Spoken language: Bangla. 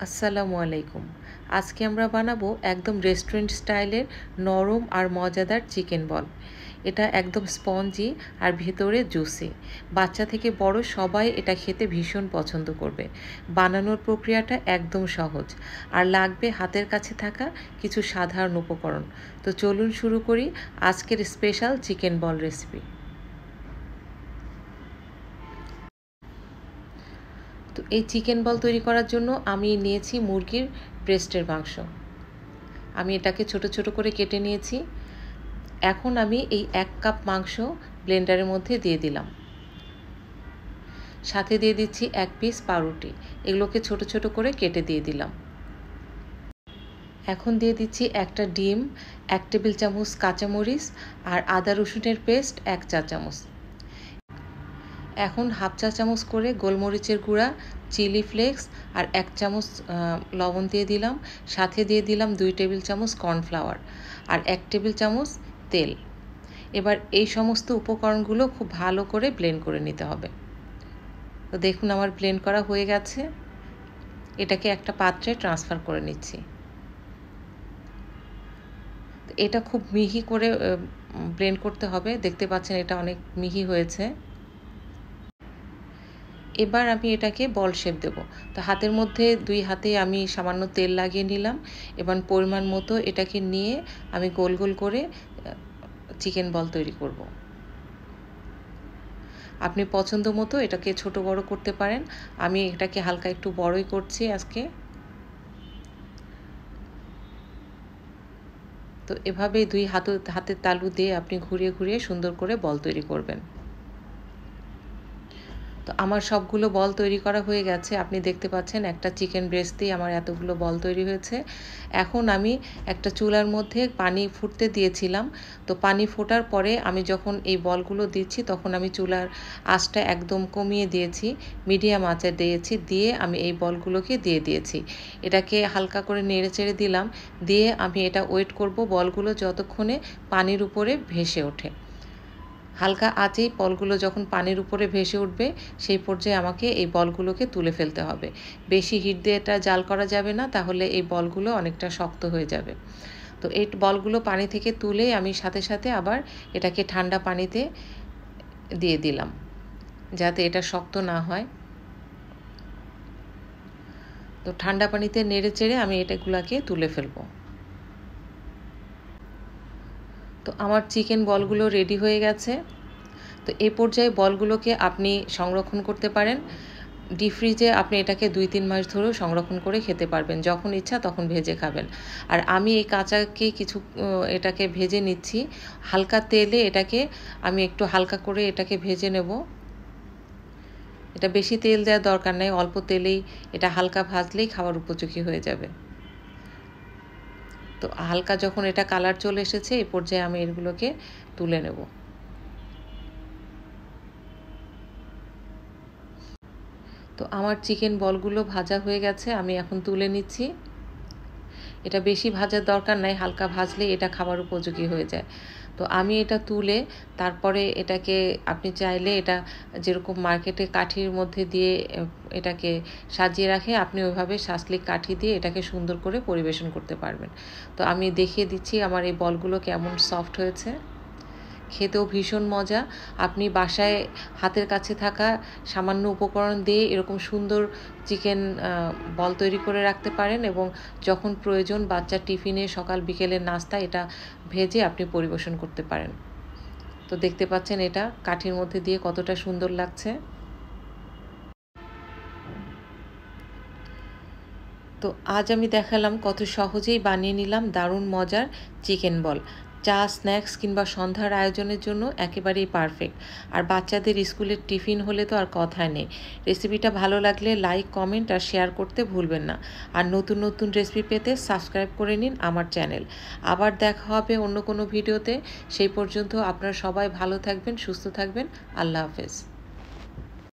আসসালামু আলাইকুম। আজকে আমরা বানাবো একদম রেস্টুরেন্ট স্টাইলের নরম আর মজাদার চিকেন বল। এটা একদম স্পঞ্জি আর ভেতরে জুসি। বাচ্চা থেকে বড় সবাই এটা খেতে ভীষণ পছন্দ করবে। বানানোর প্রক্রিয়াটা একদম সহজ আর লাগবে হাতের কাছে থাকা কিছু সাধারণ উপকরণ। তো চলুন শুরু করি আজকের স্পেশাল চিকেন বল রেসিপি। তো এই চিকেন বল তৈরি করার জন্য আমি নিয়েছি মুরগির ব্রেস্টের মাংস। আমি এটাকে ছোট ছোট করে কেটে নিয়েছি। এখন আমি এই 1 কাপ মাংস ব্লেন্ডারের মধ্যে দিয়ে দিলাম। সাথে দিয়ে দিচ্ছি 1 পিস পাউরুটি। এগুলোকে ছোট ছোট করে কেটে দিয়ে দিলাম। এখন দিয়ে দিচ্ছি একটা ডিম, 1 টেবিল চামচ কাঁচামরিচ আর আদা রসুনের পেস্ট 1 চা চামচ। এখন হাফ চা চামচ করে গোলমরিচের গুঁড়া, চিলি ফ্লেক্স আর 1 চামচ লবণ দিয়ে দিলাম। সাথে দিয়ে দিলাম 2 টেবিল চামচ কর্নফ্লাওয়ার আর 1 টেবিল চামচ তেল। এবার এই সমস্ত উপকরণগুলো খুব ভালো করে ব্লেন্ড করে নিতে হবে। তো দেখুন আমার ব্লেন্ড করা হয়ে গেছে। এটাকে একটা পাত্রে ট্রান্সফার করে নিচ্ছি। এটা খুব মিহি করে ব্লেন্ড করতে হবে। দেখতে পাচ্ছেন এটা অনেক মিহি হয়েছে। এবার আমি এটাকে বল শেপ দেব। তো হাতের মধ্যে 2 হাতে আমি সামান্য তেল লাগিয়ে নিলাম। এবার পরিমাণ মতো এটাকে নিয়ে আমি গোল গোল করে চিকেন বল তৈরি করব। আপনি পছন্দ মতো এটাকে ছোট বড় করতে পারেন। আমি এটাকে হালকা একটু বড়ই করছি আজকে। তো এভাবেই 2 হাতের তালু দিয়ে আপনি ঘুরিয়ে ঘুরিয়ে সুন্দর করে বল তৈরি করবেন। তো আমার সবগুলো বল তৈরি করা হয়ে গেছে। আপনি দেখতে পাচ্ছেন একটা চিকেন ব্রেস্ট দিয়ে আমার এতগুলো বল তৈরি হয়েছে। এখন আমি একটা চুলার মধ্যে পানি ফুটতে দিয়েছিলাম। তো পানি ফোটার পরে আমি যখন এই বলগুলো দিচ্ছি তখন আমি চুলার আঁচটা একদম কমিয়ে দিয়েছি, মিডিয়াম আঁচে দিয়েছি। দিয়ে আমি এই বলগুলোকে দিয়ে দিয়েছি। এটাকে হালকা করে নেড়ে চেড়ে দিলাম। দিয়ে আমি এটা ওয়েট করব বলগুলো যতক্ষণে পানির উপরে ভেসে ওঠে। হালকা আঁচেই বলগুলো যখন পানির উপরে ভেসে উঠবে সেই পর্যায়ে আমাকে এই বলগুলোকে তুলে ফেলতে হবে। বেশি হিট দিয়ে এটা জাল করা যাবে না, তাহলে এই বলগুলো অনেকটা শক্ত হয়ে যাবে। তো এই বলগুলো পানি থেকে তুলে আমি সাথে সাথে আবার এটাকে ঠান্ডা পানিতে দিয়ে দিলাম, যাতে এটা শক্ত না হয়। তো ঠান্ডা পানিতে নেড়ে চেড়ে আমি এটাগুলোকে তুলে ফেলবো। তো আমার চিকেন বলগুলো রেডি হয়ে গেছে। তো এই পর্যায়ে বলগুলোকে আপনি সংরক্ষণ করতে পারেন। ডিপ ফ্রিজে আপনি এটাকে 2-3 মাস ধরেও সংরক্ষণ করে খেতে পারবেন। যখন ইচ্ছা তখন ভেজে খাবেন। আর আমি এই কাঁচাকে কিছু এটাকে ভেজে নিচ্ছি। হালকা তেলে এটাকে আমি একটু হালকা করে এটাকে ভেজে নেব। এটা বেশি তেল দেওয়ার দরকার নেই, অল্প তেলেই এটা হালকা ভাজলেই খাওয়ার উপযোগী হয়ে যাবে। তো হালকা যখন এটা কালার চলে এসেছে এই পর্যায়ে আমি এগুলোকে তুলে নেব। তো আমার চিকেন বলগুলো ভাজা হয়ে গেছে, আমি এখন তুলে নিচ্ছি। এটা বেশি ভাজার দরকার নাই, হালকা ভাজলে এটা খাবার উপযোগী হয়ে যায়। তো আমি এটা তুলে তারপরে এটাকে আপনি চাইলে এটা যেরকম মার্কেটে কাঠির মধ্যে দিয়ে এটাকে সাজিয়ে রাখে, আপনি ওইভাবে সাজলিক কাঠি দিয়ে এটাকে সুন্দর করে পরিবেশন করতে পারবেন। তো আমি দেখিয়ে দিচ্ছি আমার এই বলগুলো কেমন সফট হয়েছে। খেতেও ভীষণ মজা। আপনি বাসায় হাতের কাছে থাকা সামান্য উপকরণ দিয়ে এরকম সুন্দর চিকেন বল তৈরি করে রাখতে পারেন এবং যখন প্রয়োজন বাচ্চার টিফিনে সকাল বিকেলের নাস্তা এটা ভেজে আপনি পরিবেশন করতে পারেন। তো দেখতে পাচ্ছেন এটা কাঠির মধ্যে দিয়ে কতটা সুন্দর লাগছে। তো আজ আমি দেখালাম কত সহজেই বানিয়ে নিলাম দারুণ মজার চিকেন বল। চা, স্ন্যাক্স কিংবা সন্ধ্যার আয়োজনের জন্য একেবারেই পারফেক্ট। আর বাচ্চাদের স্কুলের টিফিন হলে তো আর কথাই নেই। রেসিপিটা ভালো লাগলে লাইক, কমেন্ট আর শেয়ার করতে ভুলবেন না। আর নতুন নতুন রেসিপি পেতে সাবস্ক্রাইব করে নিন আমার চ্যানেল। আবার দেখা হবে অন্য কোনো ভিডিওতে। সেই পর্যন্ত আপনারা সবাই ভালো থাকবেন, সুস্থ থাকবেন। আল্লাহ হাফেজ।